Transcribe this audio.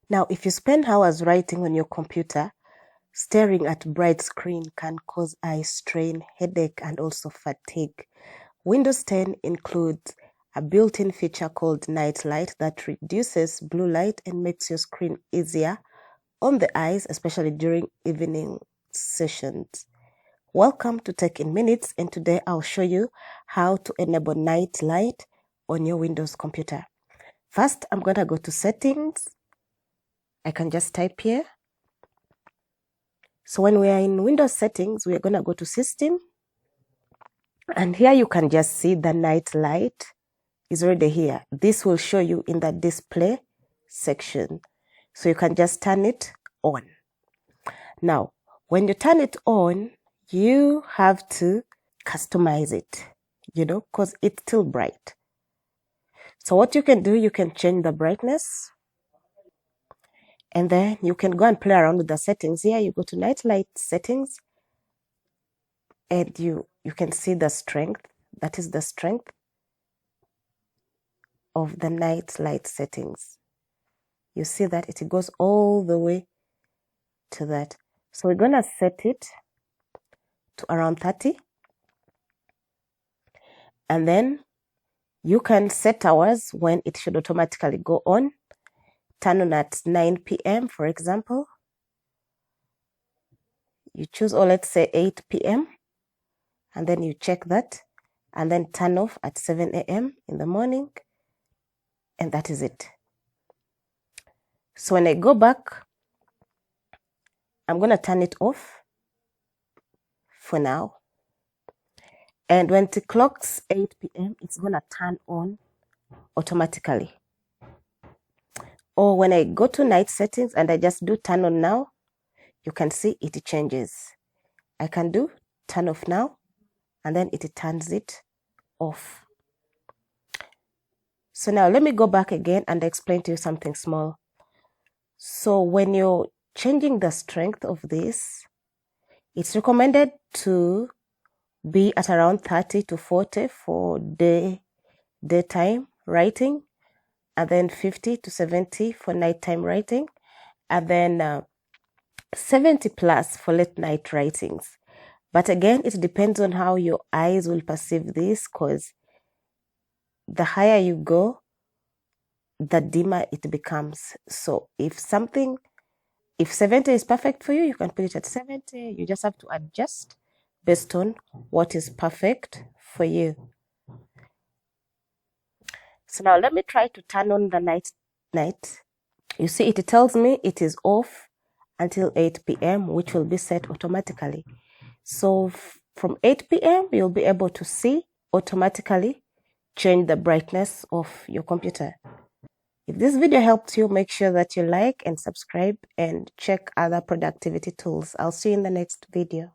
Now, if you spend hours writing on your computer, staring at bright screen can cause eye strain, headache, and also fatigue. Windows 10 includes a built-in feature called Night Light that reduces blue light and makes your screen easier on the eyes, especially during evening sessions. Welcome to Tech in Minutes, and today I'll show you how to enable Night Light on your Windows computer. First, I'm going to go to Settings. I can just type here. So when we are in Windows Settings, we are going to go to System. And here you can just see the Night Light is already here. This will show you in the Display section. So you can just turn it on. Now, when you turn it on, you have to customize it, because it's still bright. So what you can do, you can change the brightness. And then you can go and play around with the settings. Here you go to Night Light settings. And you can see the strength. That is the strength of the Night Light settings. You see that it goes all the way to that. So we're going to set it to around 30. And then you can set hours when it should automatically go on. Turn on at 9 p.m. for example. You choose, or let's say 8 p.m. And then you check that. And then turn off at 7 a.m. in the morning. And that is it. So when I go back, I'm going to turn it off for now. And when it clocks 8 p.m., it's going to turn on automatically. Or when I go to night settings and I just do turn on now, you can see it changes. I can do turn off now, and then it turns it off. So now let me go back again and explain to you something small. So when you're changing the strength of this, it's recommended to be at around 30 to 40 for daytime writing, and then 50 to 70 for nighttime writing, and then 70 plus for late night writings. But again, it depends on how your eyes will perceive this, because the higher you go, the dimmer it becomes. So if 70 is perfect for you, you can put it at 70. You just have to adjust based on what is perfect for you. So now let me try to turn on the night. You see, it tells me it is off until 8 p.m., which will be set automatically. So from 8 p.m., you'll be able to see automatically change the brightness of your computer. If this video helped you, make sure that you like and subscribe and check other productivity tools. I'll see you in the next video.